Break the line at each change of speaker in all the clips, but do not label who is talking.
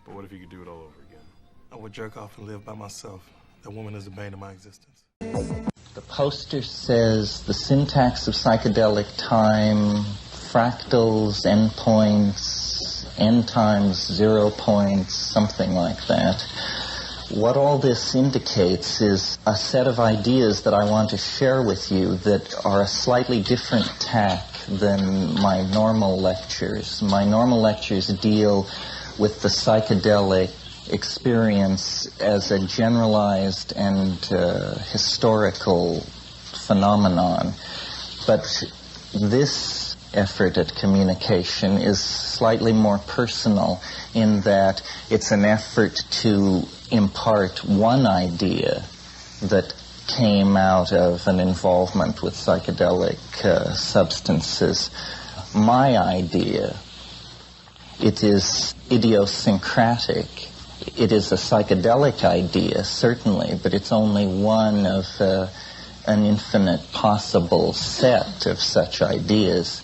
But what if you could do it all over again?
I would jerk off and live by myself. That woman is the bane of my existence.
The poster says the syntax of psychedelic time, fractals, endpoints, end times, 0 points, something like that. What all this indicates is a set of ideas that I want to share with you that are a slightly different tack than my normal lectures. My normal lectures deal with the psychedelic experience as a generalized and historical phenomenon. But this effort at communication is slightly more personal in that it's an effort to impart one idea that came out of an involvement with psychedelic substances. My idea, it is idiosyncratic. It is a psychedelic idea, certainly, but it's only one of an infinite possible set of such ideas.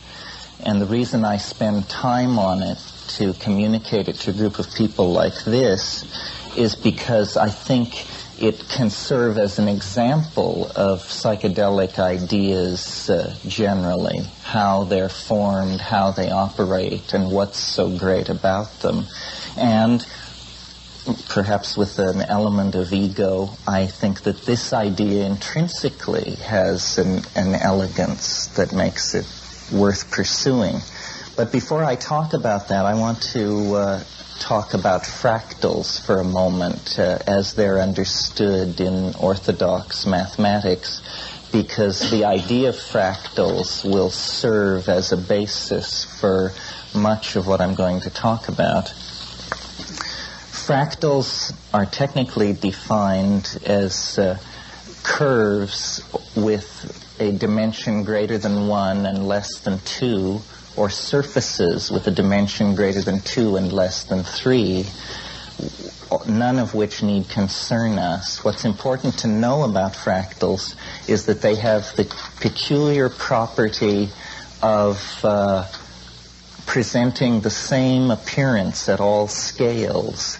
And the reason I spend time on it to communicate it to a group of people like this is because I think it can serve as an example of psychedelic ideas generally, how they're formed, how they operate, and what's so great about them. And perhaps with an element of ego, I think that this idea intrinsically has an elegance that makes it worth pursuing. But before I talk about that, I want to talk about fractals for a moment as they're understood in orthodox mathematics, because the idea of fractals will serve as a basis for much of what I'm going to talk about. Fractals are technically defined as curves with a dimension greater than 1 and less than 2, or surfaces with a dimension greater than 2 and less than 3, none of which need concern us. What's important to know about fractals is that they have the peculiar property of presenting the same appearance at all scales.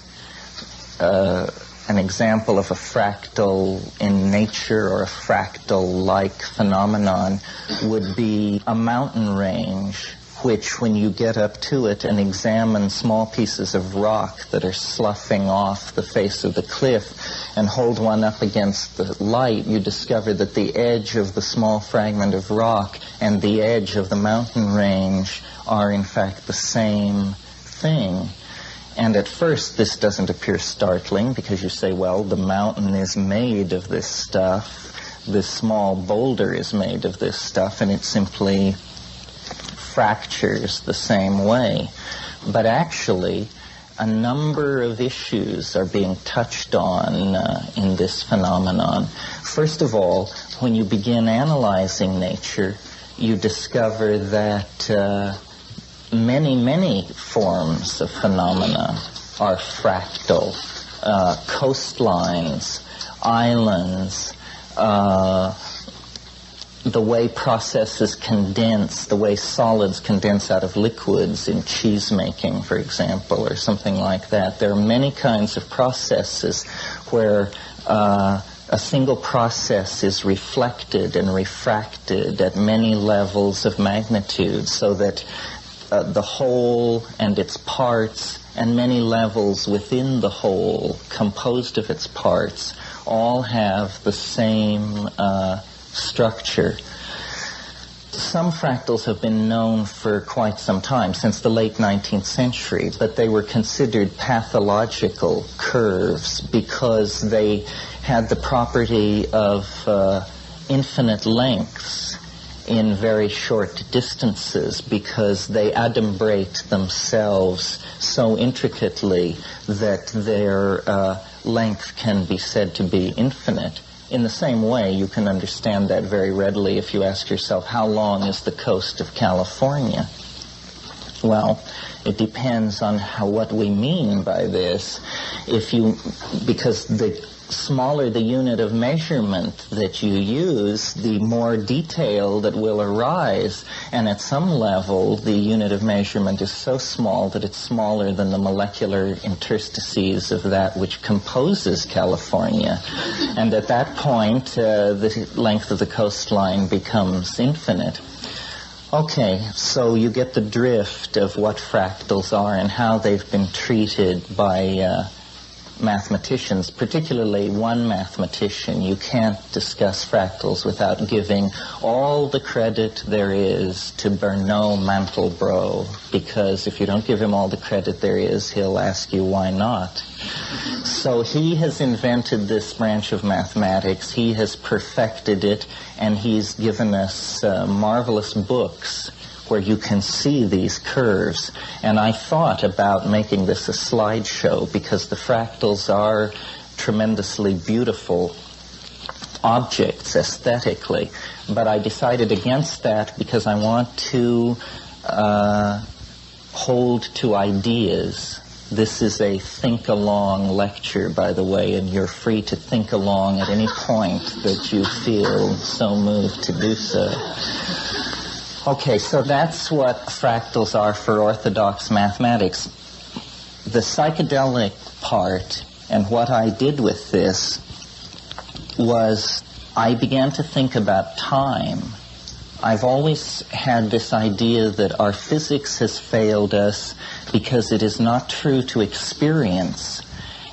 An example of a fractal in nature or a fractal-like phenomenon would be a mountain range, which when you get up to it and examine small pieces of rock that are sloughing off the face of the cliff and hold one up against the light, you discover that the edge of the small fragment of rock and the edge of the mountain range are in fact the same thing. And at first this doesn't appear startling because you say, well, the mountain is made of this stuff, this small boulder is made of this stuff, and it simply fractures the same way. But actually, a number of issues are being touched on in this phenomenon. First of all, when you begin analyzing nature, you discover that many forms of phenomena are fractal. Coastlines, islands, the way processes condense, the way solids condense out of liquids in cheese making, for example, or something like that. There are many kinds of processes where a single process is reflected and refracted at many levels of magnitude, so that the whole and its parts and many levels within the whole composed of its parts all have the same structure. Some fractals have been known for quite some time, since the late 19th century, but they were considered pathological curves because they had the property of infinite lengths in very short distances, because they adumbrate themselves so intricately that their length can be said to be infinite. In the same way, you can understand that very readily if you ask yourself, how long is the coast of California? Well, it depends on what we mean by this. Because the smaller the unit of measurement that you use, the more detail that will arise. And at some level, the unit of measurement is so small that it's smaller than the molecular interstices of that which composes California. And at that point, the length of the coastline becomes infinite. Okay, so you get the drift of what fractals are and how they've been treated by mathematicians, particularly one mathematician. You can't discuss fractals without giving all the credit there is to Bernard Mandelbrot, because if you don't give him all the credit there is, he'll ask you why not. So he has invented this branch of mathematics, he has perfected it, and he's given us marvelous books where you can see these curves. And I thought about making this a slideshow because the fractals are tremendously beautiful objects aesthetically. But I decided against that because I want to hold to ideas. This is a think-along lecture, by the way, and you're free to think along at any point that you feel so moved to do so. Okay, so that's what fractals are for orthodox mathematics. The psychedelic part, and what I did with this, was I began to think about time. I've always had this idea that our physics has failed us because it is not true to experience.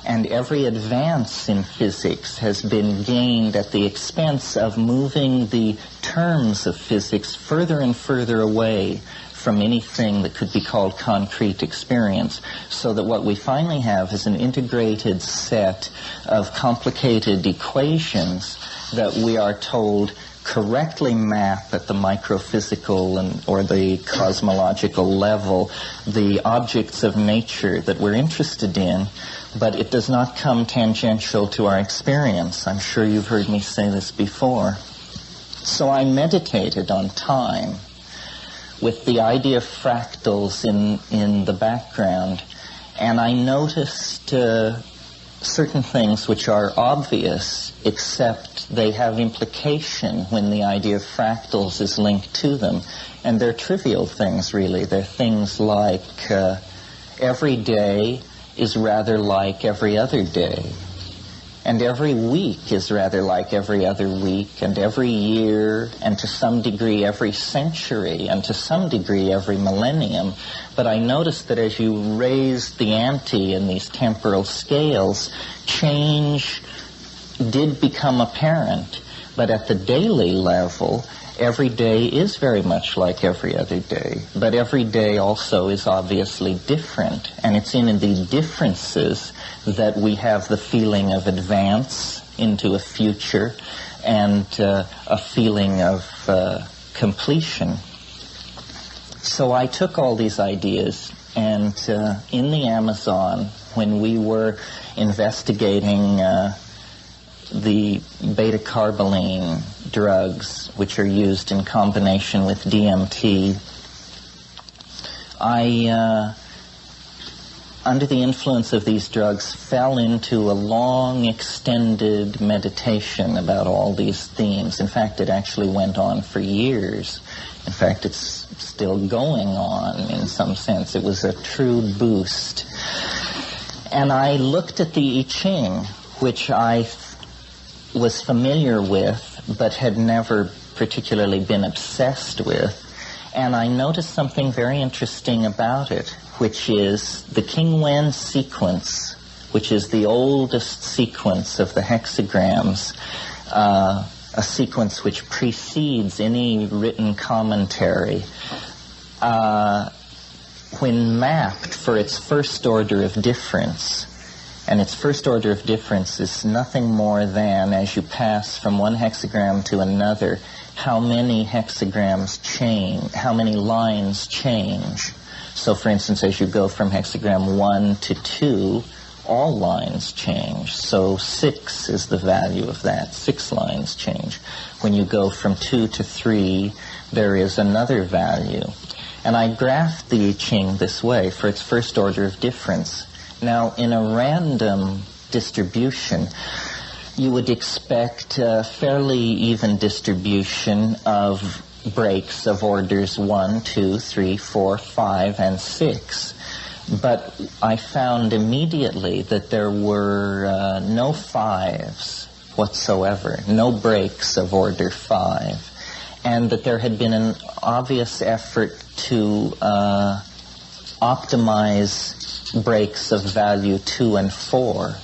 And every advance in physics has been gained at the expense of moving the terms of physics further and further away from anything that could be called concrete experience, so that what we finally have is an integrated set of complicated equations that we are told correctly map at the microphysical or the cosmological level the objects of nature that we're interested in, but it does not come tangential to our experience. I'm sure you've heard me say this before. So I meditated on time with the idea of fractals in the background, and I noticed certain things which are obvious, except they have implication when the idea of fractals is linked to them. And they're trivial things, really. They're things like every day is rather like every other day, and every week is rather like every other week, and every year, and to some degree every century, and to some degree every millennium. But I noticed that as you raise the ante in these temporal scales, change did become apparent. But at the daily level, every day is very much like every other day. But every day also is obviously different. And it's in the differences that we have the feeling of advance into a future and a feeling of completion. So I took all these ideas, and in the Amazon, when we were investigating the beta-carboline drugs, which are used in combination with DMT, I, under the influence of these drugs, fell into a long, extended meditation about all these themes. In fact, it actually went on for years. In fact, it's still going on in some sense. It was a true boost. And I looked at the I Ching, which I was familiar with, but had never particularly been obsessed with. And I noticed something very interesting about it, which is the King Wen sequence, which is the oldest sequence of the hexagrams, a sequence which precedes any written commentary. When mapped for its first order of difference, and its first order of difference is nothing more than, as you pass from one hexagram to another, how many hexagrams change, how many lines change. So, for instance, as you go from hexagram 1 to 2, all lines change. So 6 is the value of that. 6 lines change. When you go from 2 to 3, there is another value. And I graphed the I Ching this way for its first order of difference. Now, in a random distribution, you would expect a fairly even distribution of breaks of orders 1, 2, 3, 4, 5, and 6. But I found immediately that there were no 5s whatsoever, no breaks of order 5, and that there had been an obvious effort to optimize breaks of value 2 and 4.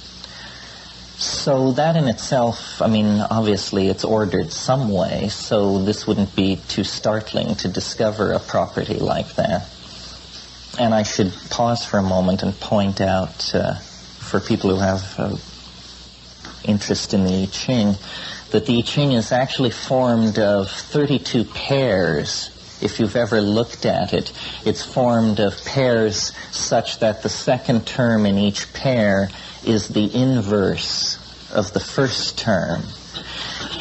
So that in itself, I mean, obviously it's ordered some way, so this wouldn't be too startling to discover a property like that. And I should pause for a moment and point out, for people who have interest in the I Ching, that the I Ching is actually formed of 32 pairs. If you've ever looked at it, it's formed of pairs such that the second term in each pair is the inverse of the first term.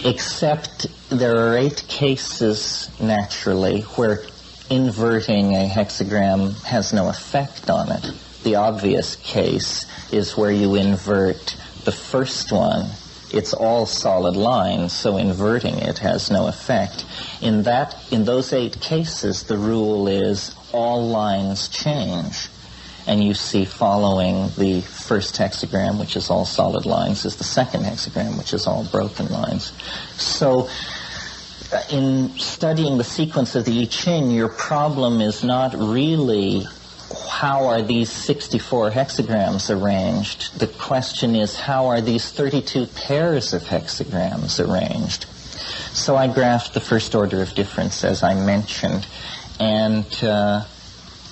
Except there are 8 cases, naturally, where inverting a hexagram has no effect on it. The obvious case is where you invert the first one. It's all solid lines, so inverting it has no effect. In those 8 cases, the rule is all lines change. And you see following the first hexagram, which is all solid lines, is the second hexagram, which is all broken lines. So in studying the sequence of the I Ching, your problem is not really how are these 64 hexagrams arranged. The question is, how are these 32 pairs of hexagrams arranged? So I graphed the first order of difference, as I mentioned,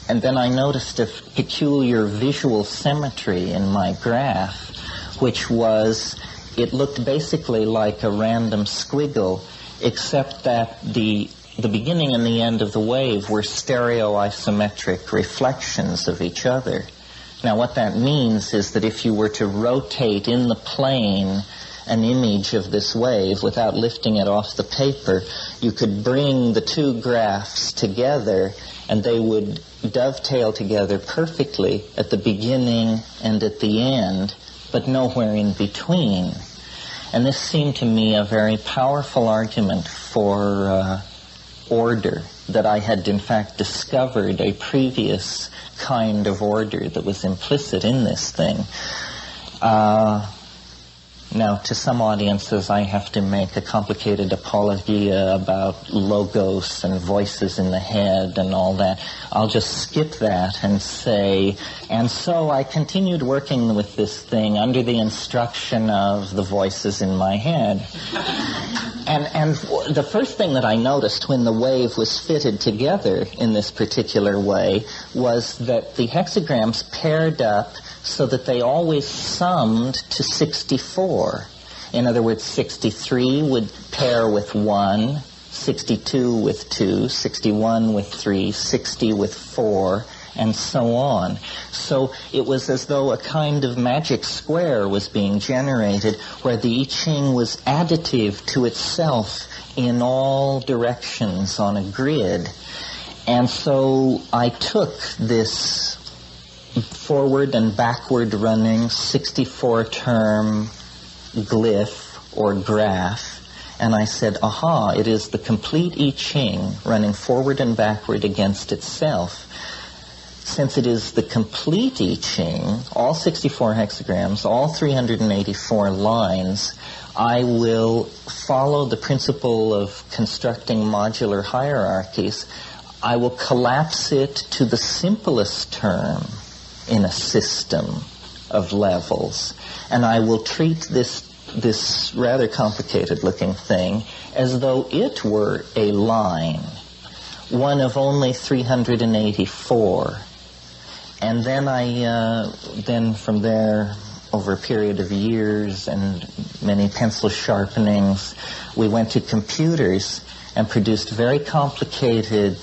and then I noticed a peculiar visual symmetry in my graph, which was, it looked basically like a random squiggle, except that the beginning and the end of the wave were stereoisometric reflections of each other. Now what that means is that if you were to rotate in the plane an image of this wave without lifting it off the paper, you could bring the two graphs together and they would dovetail together perfectly at the beginning and at the end, but nowhere in between. And this seemed to me a very powerful argument for order, that I had in fact discovered a previous kind of order that was implicit in this thing. Now, to some audiences, I have to make a complicated apologia about logos and voices in the head and all that. I'll just skip that and say, and so I continued working with this thing under the instruction of the voices in my head. And the first thing that I noticed when the wave was fitted together in this particular way was that the hexagrams paired up so that they always summed to 64. In other words, 63 would pair with 1, 62 with 2, 61 with 3, 60 with 4, and so on. So it was as though a kind of magic square was being generated where the I Ching was additive to itself in all directions on a grid. And so I took this forward and backward running 64-term glyph or graph, and I said, aha, it is the complete I Ching running forward and backward against itself. Since it is the complete I Ching, all 64 hexagrams, all 384 lines, I will follow the principle of constructing modular hierarchies. I will collapse it to the simplest term in a system of levels, and I will treat this rather complicated looking thing as though it were a line, one of only 384. And then then from there, over a period of years and many pencil sharpenings, we went to computers and produced very complicated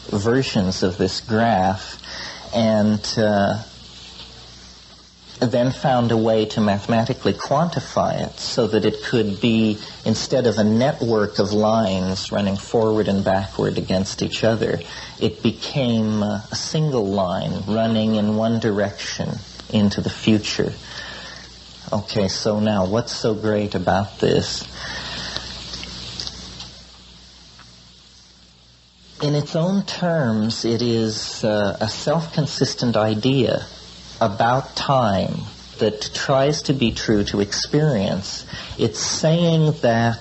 versions of this graph. And then found a way to mathematically quantify it so that it could be, instead of a network of lines running forward and backward against each other, it became a single line running in one direction into the future. Okay, so now what's so great about this? In its own terms, it is a self-consistent idea about time that tries to be true to experience. It's saying that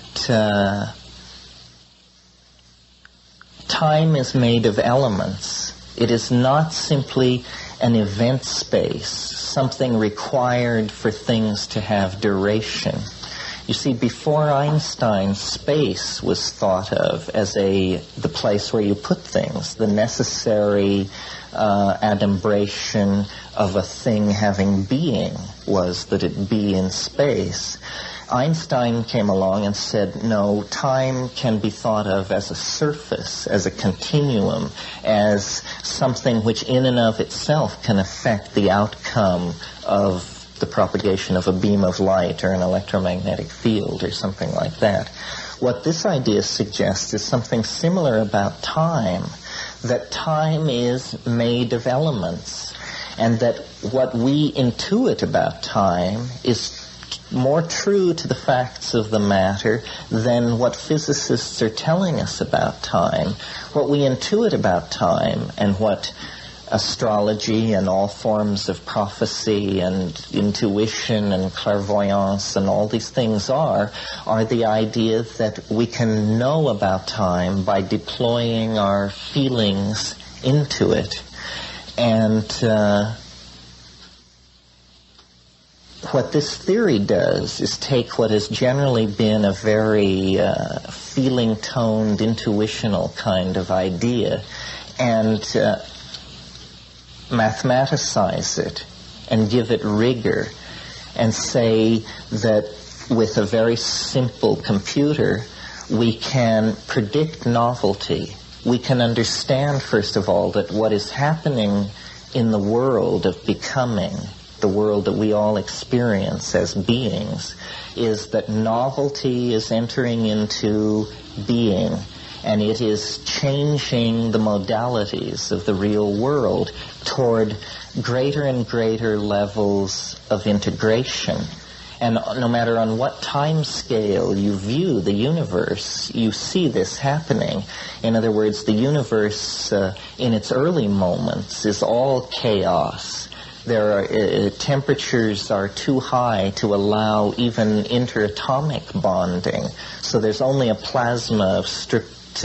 time is made of elements. It is not simply an event space, something required for things to have duration. You see, before Einstein, space was thought of as the place where you put things, the necessary adumbration of a thing having being was that it be in space. Einstein came along and said, no, time can be thought of as a surface, as a continuum, as something which in and of itself can affect the outcome of the propagation of a beam of light or an electromagnetic field or something like that. What this idea suggests is something similar about time, that time is made of elements, and that what we intuit about time is more true to the facts of the matter than what physicists are telling us about time. What we intuit about time and what astrology and all forms of prophecy and intuition and clairvoyance and all these things are the idea that we can know about time by deploying our feelings into it. And what this theory does is take what has generally been a very feeling-toned, intuitional kind of idea and mathematicize it and give it rigor and say that with a very simple computer we can predict novelty. We can understand, first of all, that what is happening in the world of becoming, the world that we all experience as beings, is that novelty is entering into being, and it is changing the modalities of the real world toward greater and greater levels of integration. And no matter on what time scale you view the universe, you see this happening. In other words, the universe in its early moments is all chaos. Temperatures are too high to allow even interatomic bonding. So there's only a plasma of strict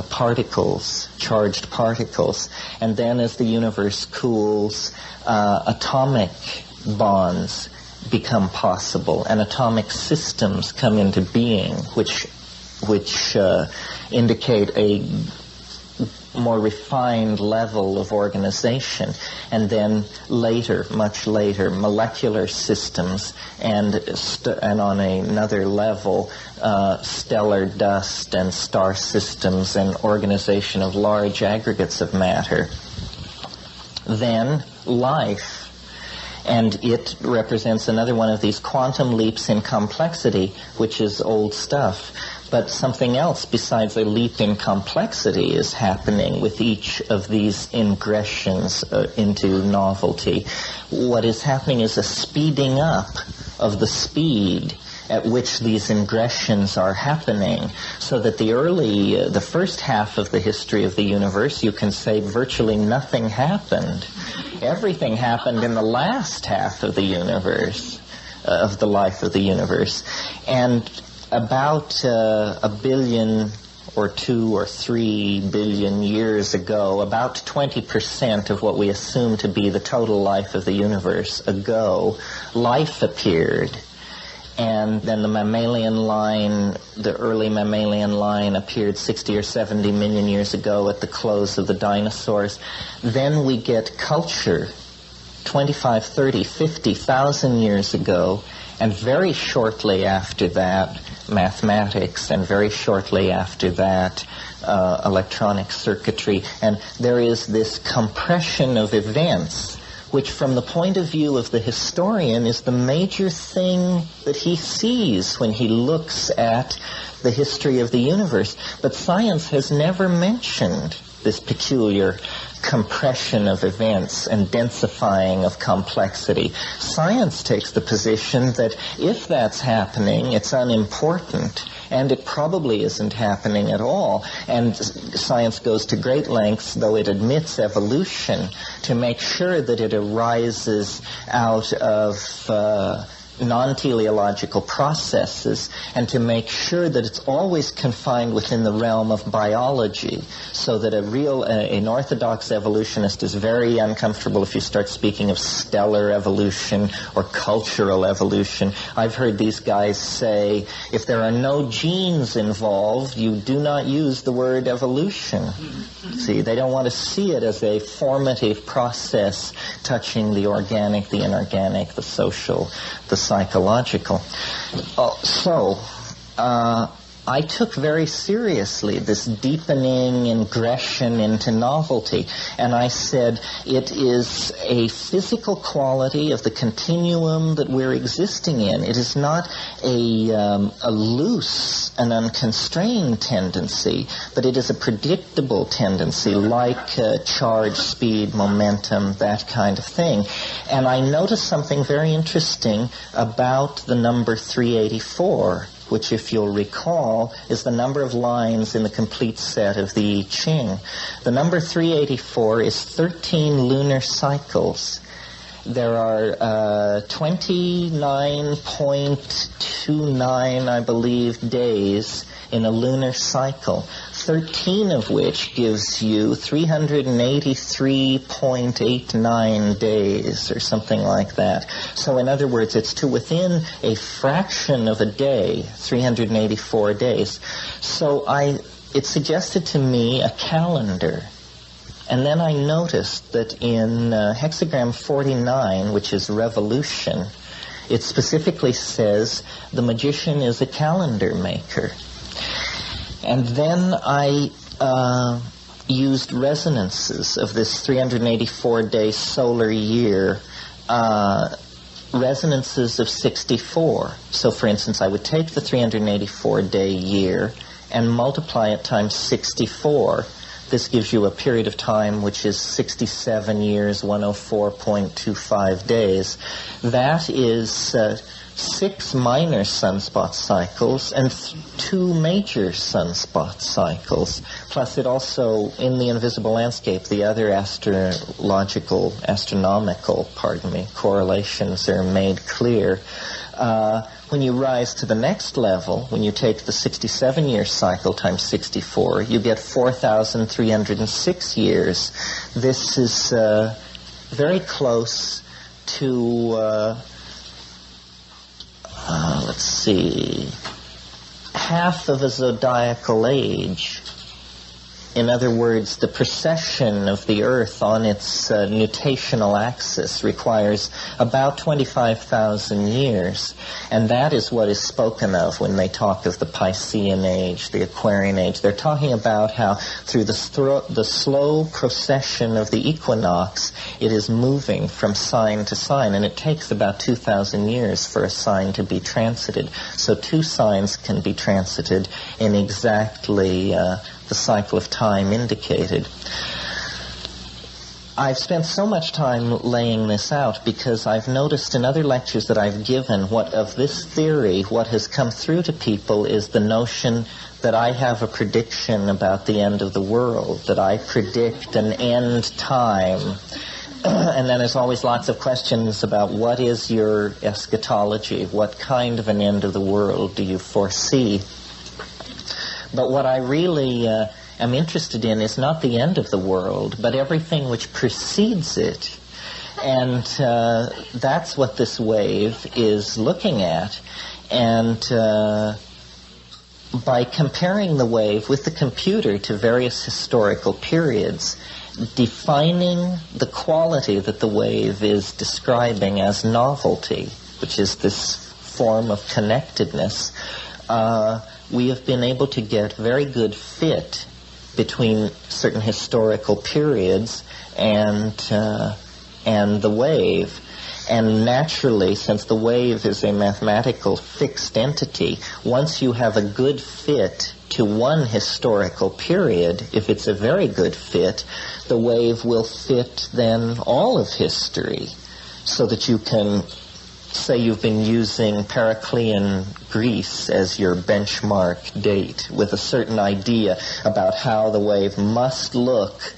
particles, charged particles. And then as the universe cools, atomic bonds become possible, and atomic systems come into being, which indicate a more refined level of organization. And then later, much later, molecular systems, and on another level, stellar dust and star systems and organization of large aggregates of matter. Then life. And it represents another one of these quantum leaps in complexity, which is old stuff. But something else besides a leap in complexity is happening with each of these ingressions into novelty. What is happening is a speeding up of the speed at which these ingressions are happening, so that the first half of the history of the universe, you can say virtually nothing happened. Everything happened in the last half of the universe, of the life of the universe. And about a billion or 2 or 3 billion years ago, about 20% of what we assume to be the total life of the universe ago, life appeared. And then the early mammalian line appeared 60 or 70 million years ago at the close of the dinosaurs. Then we get culture 25, 30, 50,000 years ago, and very shortly after that, mathematics, and very shortly after that, electronic circuitry. And there is this compression of events which from the point of view of the historian is the major thing that he sees when he looks at the history of the universe. But science has never mentioned this peculiar compression of events and densifying of complexity. Science takes the position that if that's happening, it's unimportant, and it probably isn't happening at all. And science goes to great lengths, though it admits evolution, to make sure that it arises out of non-teleological processes, and to make sure that it's always confined within the realm of biology, so that an orthodox evolutionist is very uncomfortable if you start speaking of stellar evolution or cultural evolution. I've heard these guys say, if there are no genes involved, you do not use the word evolution. See, they don't want to see it as a formative process touching the organic, the inorganic, the social, the psychological. I took very seriously this deepening ingression into novelty, and I said it is a physical quality of the continuum that we're existing in. It is not a loose and unconstrained tendency, but it is a predictable tendency, like charge, speed, momentum, that kind of thing. And I noticed something very interesting about the number 384, which, if you'll recall, is the number of lines in the complete set of the I Ching. The number 384 is 13 lunar cycles. There are 29.29, I believe, days in a lunar cycle, 13 of which gives you 383.89 days or something like that. So in other words, it's to within a fraction of a day, 384 days. So it suggested to me a calendar. And then I noticed that in hexagram 49, which is revolution, it specifically says the magician is a calendar maker. And then I used resonances of this 384-day solar year, resonances of 64. So, for instance, I would take the 384-day year and multiply it times 64. This gives you a period of time which is 67 years, 104.25 days. That is 6 minor sunspot cycles and 2 major sunspot cycles. Plus it also, in the invisible landscape, the other astronomical correlations are made clear. When you rise to the next level, when you take the 67-year cycle times 64, you get 4,306 years. This is very close to, let's see, half of a zodiacal age. In other words, the precession of the Earth on its nutational axis requires about 25,000 years. And that is what is spoken of when they talk of the Piscean age, the Aquarian age. They're talking about how through the slow procession of the equinox, it is moving from sign to sign. And it takes about 2,000 years for a sign to be transited. So 2 signs can be transited in exactly the cycle of time indicated. I've spent so much time laying this out because I've noticed in other lectures that I've given what has come through to people is the notion that I have a prediction about the end of the world, that I predict an end time. And then there's always lots of questions about what is your eschatology, what kind of an end of the world do you foresee? But what I really am interested in is not the end of the world, but everything which precedes it. And that's what this wave is looking at. And by comparing the wave with the computer to various historical periods, defining the quality that the wave is describing as novelty, which is this form of connectedness, we have been able to get very good fit between certain historical periods and and the wave. And naturally, since the wave is a mathematical fixed entity, once you have a good fit to one historical period, if it's a very good fit, the wave will fit then all of history, so that you can say you've been using Periclean Greece as your benchmark date with a certain idea about how the wave must look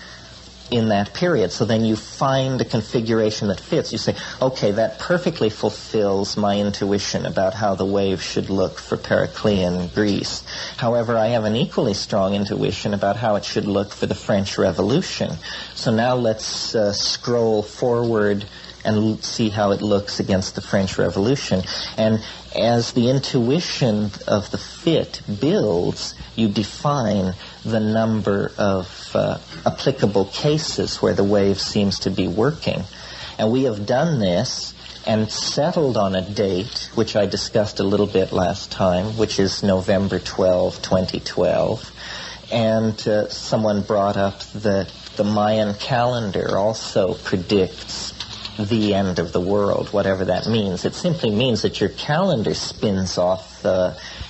in that period. So then you find a configuration that fits. You say, okay, that perfectly fulfills my intuition about how the wave should look for Periclean Greece. However, I have an equally strong intuition about how it should look for the French Revolution. So now let's scroll forward and see how it looks against the French Revolution. And as the intuition of the fit builds, you define the number of applicable cases where the wave seems to be working. And we have done this and settled on a date, which I discussed a little bit last time, which is November 12, 2012. And someone brought up that the Mayan calendar also predicts the end of the world, whatever that means. It simply means that your calendar spins off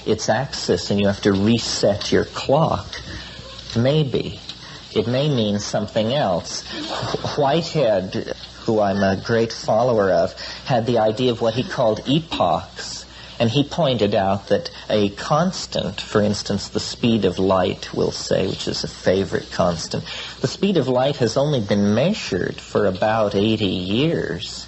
its axis and you have to reset your clock. Maybe. It may mean something else. Whitehead, who I'm a great follower of, had the idea of what he called epochs. And he pointed out that a constant, for instance, the speed of light, we'll say, which is a favorite constant, the speed of light has only been measured for about 80 years.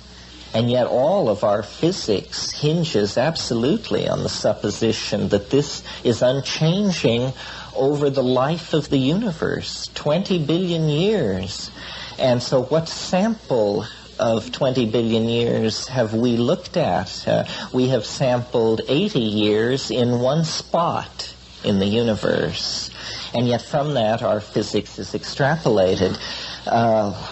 And yet all of our physics hinges absolutely on the supposition that this is unchanging over the life of the universe, 20 billion years. And so what sample of 20 billion years have we looked at? We have sampled 80 years in one spot in the universe. And yet from that, our physics is extrapolated.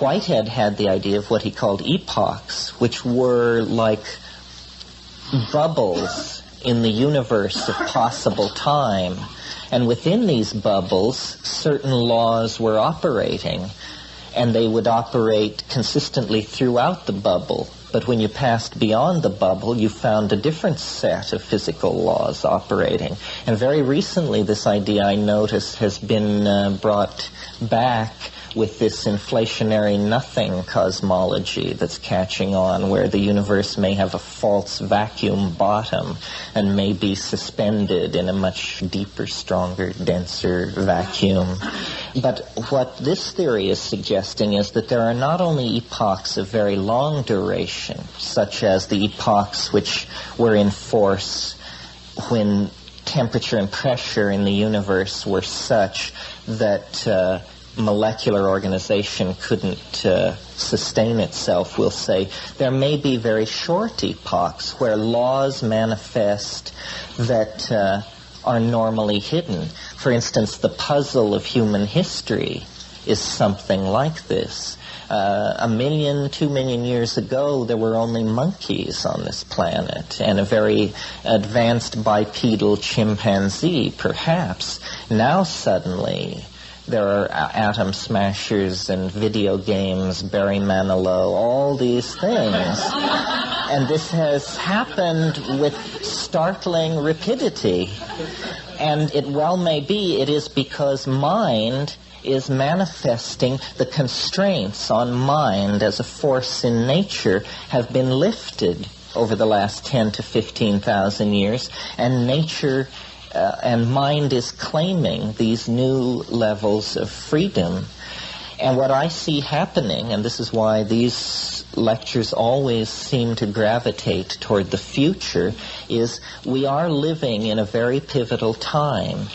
Whitehead had the idea of what he called epochs, which were like bubbles in the universe of possible time. And within these bubbles, certain laws were operating. And they would operate consistently throughout the bubble. But when you passed beyond the bubble, you found a different set of physical laws operating. And very recently, this idea, I noticed, has been brought back with this inflationary nothing cosmology that's catching on, where the universe may have a false vacuum bottom and may be suspended in a much deeper, stronger, denser vacuum. But what this theory is suggesting is that there are not only epochs of very long duration, such as the epochs which were in force when temperature and pressure in the universe were such that molecular organization couldn't sustain itself, we'll say. There may be very short epochs where laws manifest that are normally hidden. For instance, the puzzle of human history is something like this. 1 million, 2 million years ago, there were only monkeys on this planet and a very advanced bipedal chimpanzee, perhaps. Now suddenly there are atom smashers and video games, Barry Manilow, all these things. And this has happened with startling rapidity. And it well may be it is because mind is manifesting, the constraints on mind as a force in nature have been lifted over the last 10 to 15,000 years, and nature and mind is claiming these new levels of freedom. And what I see happening, and this is why these lectures always seem to gravitate toward the future, is we are living in a very pivotal time.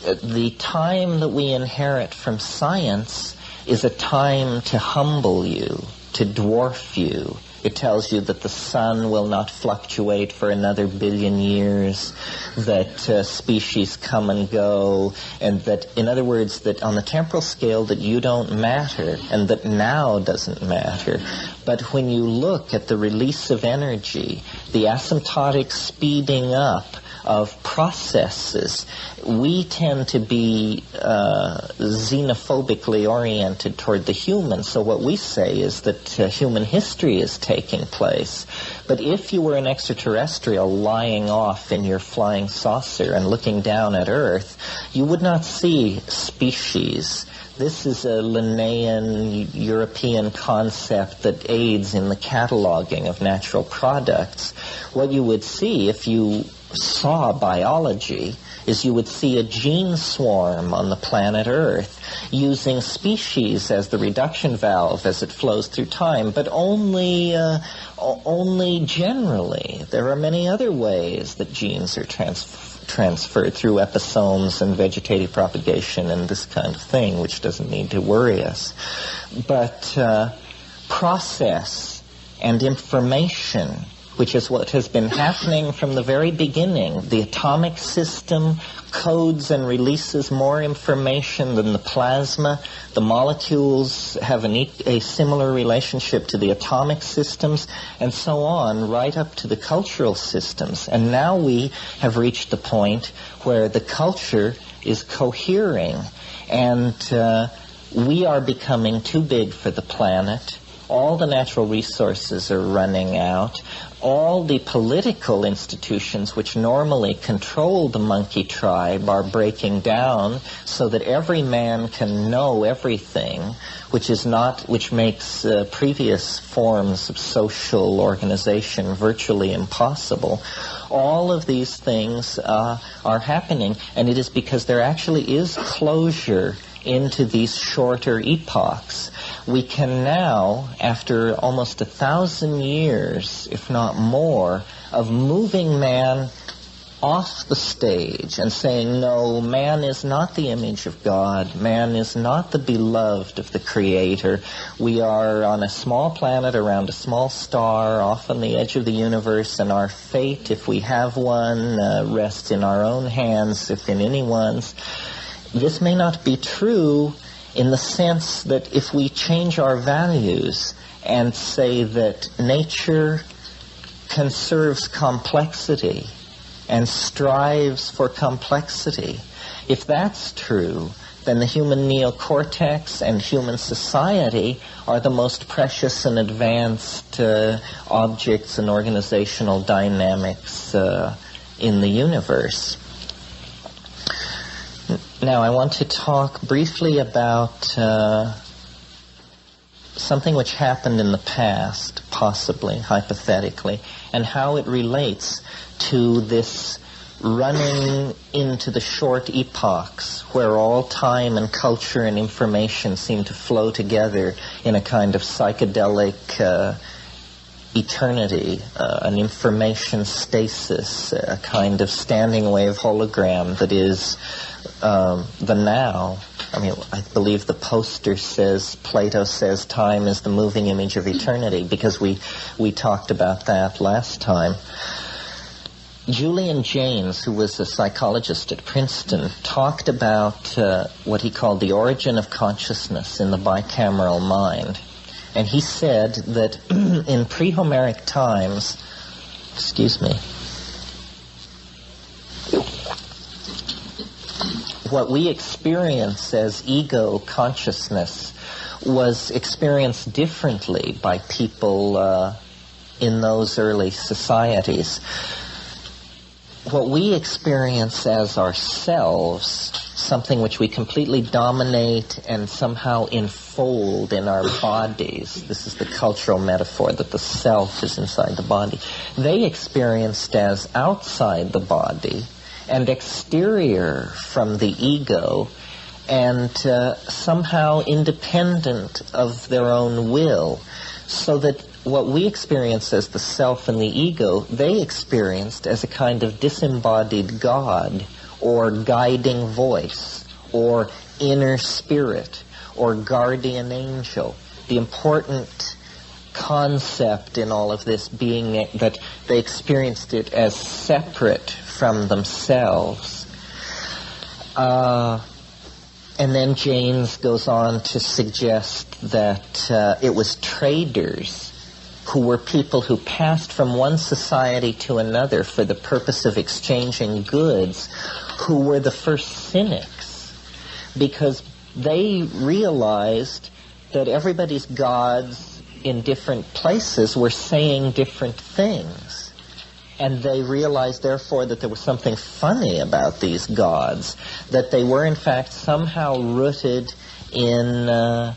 The time that we inherit from science is a time to humble you, to dwarf you. It tells you that the sun will not fluctuate for another 1 billion years, that species come and go, and that, in other words, that on the temporal scale that you don't matter, and that now doesn't matter. But when you look at the release of energy, the asymptotic speeding up of processes. We tend to be xenophobically oriented toward the human, so what we say is that human history is taking place. But if you were an extraterrestrial lying off in your flying saucer and looking down at Earth, you would not see species. This is a Linnaean European concept that aids in the cataloging of natural products. What you would see if you saw biology is you would see a gene swarm on the planet Earth using species as the reduction valve as it flows through time, but only generally. There are many other ways that genes are transferred through episomes and vegetative propagation and this kind of thing, which doesn't need to worry us. But process and information, which is what has been happening from the very beginning. The atomic system codes and releases more information than the plasma. The molecules have a similar relationship to the atomic systems, and so on, right up to the cultural systems. And now we have reached the point where the culture is cohering, and we are becoming too big for the planet. All the natural resources are running out. All the political institutions which normally control the monkey tribe are breaking down so that every man can know everything, which makes previous forms of social organization virtually impossible. All of these things are happening, and it is because there actually is closure into these shorter epochs. We can now, after almost 1,000 years, if not more, of moving man off the stage and saying, no, man is not the image of God. Man is not the beloved of the Creator. We are on a small planet around a small star off on the edge of the universe, and our fate, if we have one, rests in our own hands, if in anyone's. This may not be true in the sense that if we change our values and say that nature conserves complexity and strives for complexity, if that's true, then the human neocortex and human society are the most precious and advanced objects and organizational dynamics in the universe. Now, I want to talk briefly about something which happened in the past, possibly, hypothetically, and how it relates to this running into the short epochs where all time and culture and information seem to flow together in a kind of psychedelic eternity, an information stasis, a kind of standing wave hologram that is the now. I mean, I believe the poster says, Plato says, time is the moving image of eternity, because we talked about that last time. Julian Jaynes, who was a psychologist at Princeton, talked about what he called the origin of consciousness in the bicameral mind. And he said that in pre-Homeric times, what we experience as ego consciousness was experienced differently by people in those early societies. What we experience as ourselves, something which we completely dominate and somehow enfold in our bodies, this is the cultural metaphor that the self is inside the body, they experienced as outside the body and exterior from the ego, and somehow independent of their own will, so that what we experience as the self and the ego, they experienced as a kind of disembodied God, or guiding voice, or inner spirit, or guardian angel. The important concept in all of this being that they experienced it as separate from themselves. And then Jaynes goes on to suggest that it was traders who were people who passed from one society to another for the purpose of exchanging goods, who were the first cynics, because they realized that everybody's gods in different places were saying different things. And they realized, therefore, that there was something funny about these gods, that they were, in fact, somehow rooted in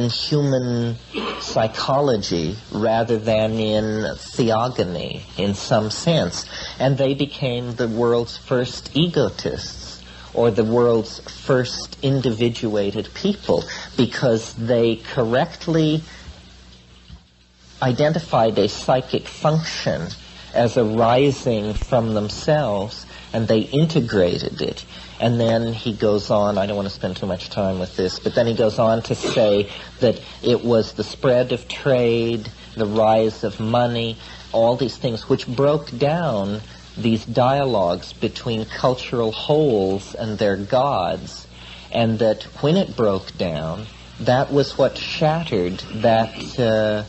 human psychology rather than in theogony in some sense. And they became the world's first egotists, or the world's first individuated people, because they correctly identified a psychic function as arising from themselves, and they integrated it. And then he goes on, I don't want to spend too much time with this, but then he goes on to say that it was the spread of trade, the rise of money, all these things which broke down these dialogues between cultural wholes and their gods, and that when it broke down, that was what shattered that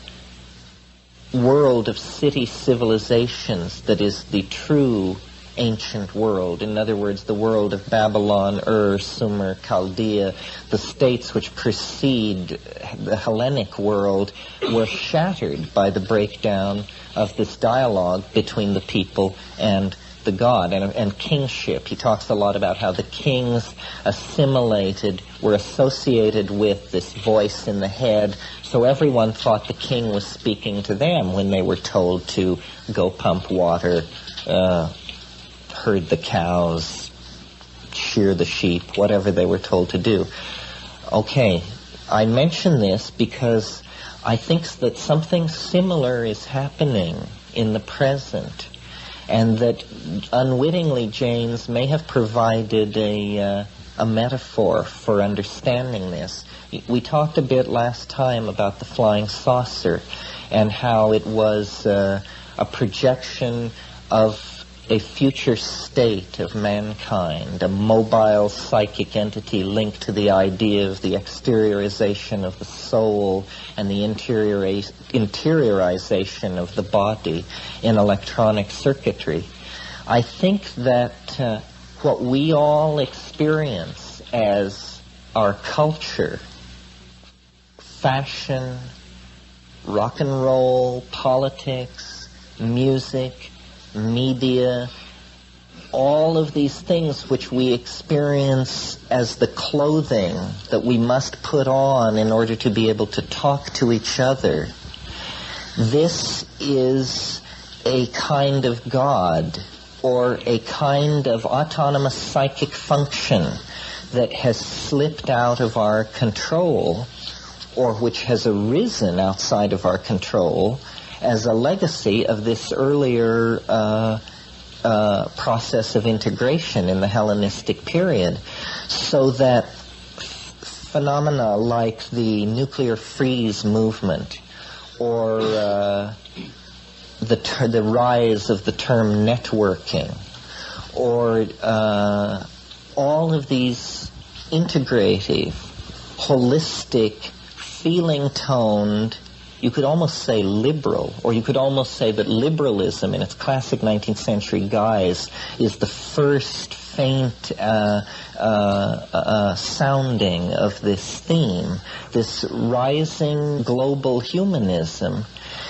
world of city civilizations that is the true ancient world. In other words, the world of Babylon, Sumer, Chaldea, the states which precede the Hellenic world, were shattered by the breakdown of this dialogue between the people and the god, and kingship. He talks a lot about how the kings were associated with this voice in the head, so everyone thought the king was speaking to them when they were told to go pump water, herd the cows, shear the sheep, whatever they were told to do. Okay, I mention this because I think that something similar is happening in the present, and that unwittingly James may have provided a metaphor for understanding this. We talked a bit last time about the flying saucer and how it was a projection of a future state of mankind, a mobile psychic entity linked to the idea of the exteriorization of the soul and the interiorization of the body in electronic circuitry. I think that what we all experience as our culture, fashion, rock and roll, politics, music, media, all of these things which we experience as the clothing that we must put on in order to be able to talk to each other. This is a kind of God, or a kind of autonomous psychic function that has slipped out of our control, or which has arisen outside of our control, as a legacy of this earlier process of integration in the Hellenistic period, so that phenomena like the nuclear freeze movement, or the rise of the term networking, or all of these integrative, holistic, feeling-toned, you could almost say liberal, or you could almost say that liberalism in its classic 19th century guise is the first faint sounding of this theme. This rising global humanism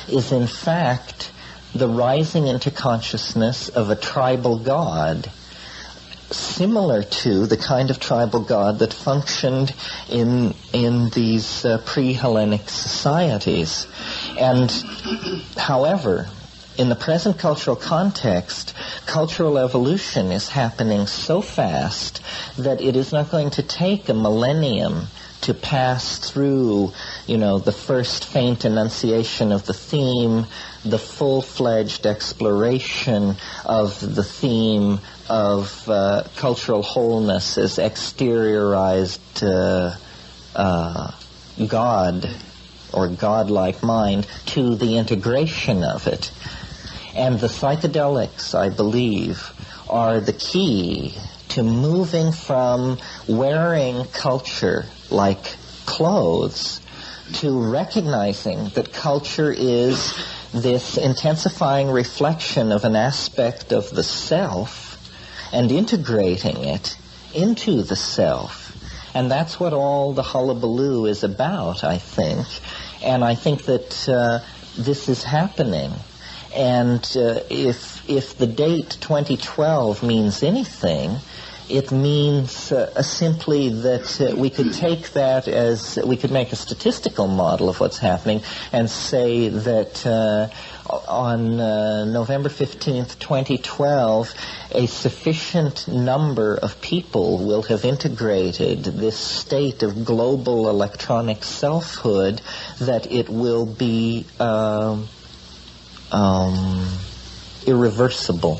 is in fact the rising into consciousness of a tribal god, similar to the kind of tribal god that functioned in these pre-Hellenic societies. And however, in the present cultural context, cultural evolution is happening so fast that it is not going to take a millennium to pass through, the first faint enunciation of the theme, the full-fledged exploration of the theme of cultural wholeness as exteriorized God or godlike mind, to the integration of it. And the psychedelics, I believe, are the key to moving from wearing culture like clothes to recognizing that culture is this intensifying reflection of an aspect of the self and integrating it into the self. And that's what all the hullabaloo is about, I think. And I think that this is happening. And if the date 2012 means anything, it means simply that we could take that as, we could make a statistical model of what's happening and say that on November 15th, 2012, a sufficient number of people will have integrated this state of global electronic selfhood that it will be irreversible.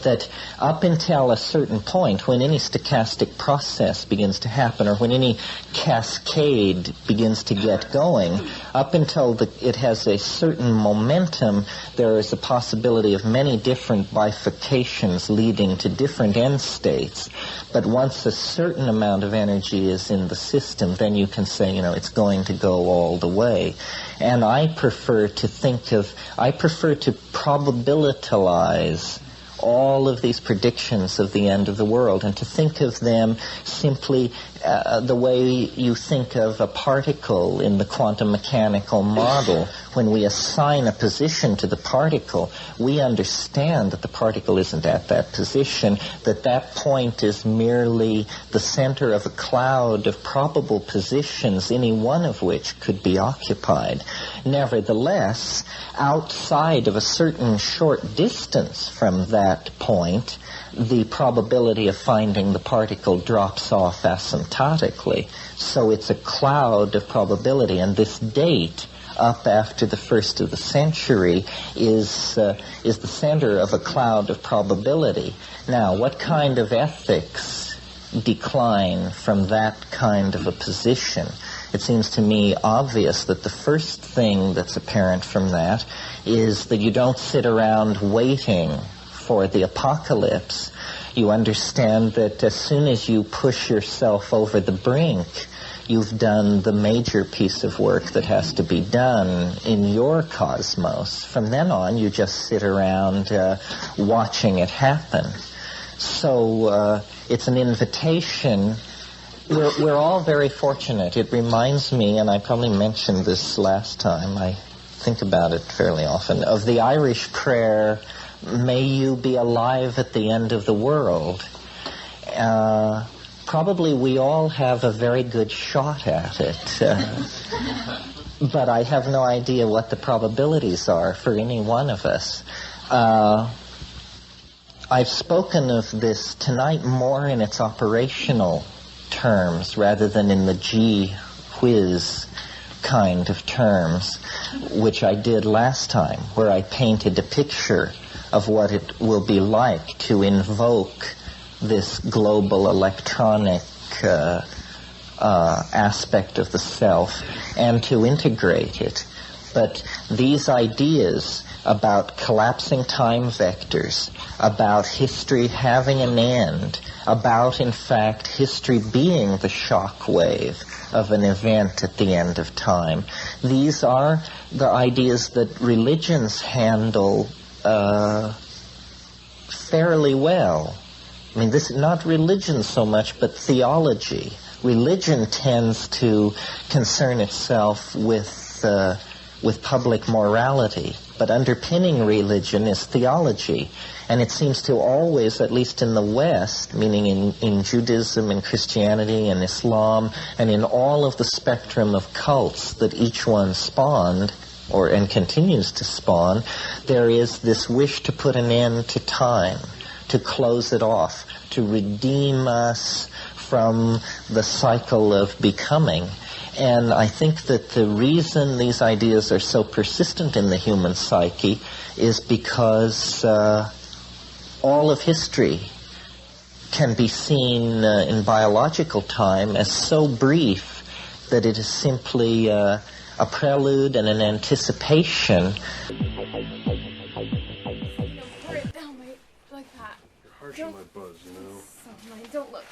That up until a certain point, when any stochastic process begins to happen, or when any cascade begins to get going, up until it has a certain momentum, there is a possibility of many different bifurcations leading to different end states. But once a certain amount of energy is in the system, then you can say, it's going to go all the way. And I prefer to probabilitalize all of these predictions of the end of the world, and to think of them simply the way you think of a particle in the quantum mechanical model. When we assign a position to the particle, we understand that the particle isn't at that position, that that point is merely the center of a cloud of probable positions, any one of which could be occupied. Nevertheless, outside of a certain short distance from that point, the probability of finding the particle drops off asymptotically. So it's a cloud of probability, and this date up after the first of the century is the center of a cloud of probability. Now, what kind of ethics decline from that kind of a position? It seems to me obvious that the first thing that's apparent from that is that you don't sit around waiting for the apocalypse. You understand that as soon as you push yourself over the brink, you've done the major piece of work that has to be done in your cosmos. From then on, you just sit around watching it happen. So it's an invitation. We're all very fortunate. It reminds me, and I probably mentioned this last time, I think about it fairly often, of the Irish prayer, "May you be alive at the end of the world." Probably we all have a very good shot at it, but I have no idea what the probabilities are for any one of us. I've spoken of this tonight more in its operational terms rather than in the gee whiz kind of terms, which I did last time, where I painted a picture of what it will be like to invoke this global electronic aspect of the self and to integrate it. But these ideas about collapsing time vectors, about history having an end, about, in fact, history being the shock wave of an event at the end of time, these are the ideas that religions handle fairly well. I mean, this is not religion so much, but theology. Religion tends to concern itself with public morality, but underpinning religion is theology. And it seems to always, at least in the West, meaning in Judaism and Christianity and Islam, and in all of the spectrum of cults that each one spawned, and continues to spawn, there is this wish to put an end to time, to close it off, to redeem us from the cycle of becoming. And I think that the reason these ideas are so persistent in the human psyche is because all of history can be seen in biological time as so brief that it is simply a prelude and an anticipation.
Like that.
Harsh on my buzz,
So, don't look.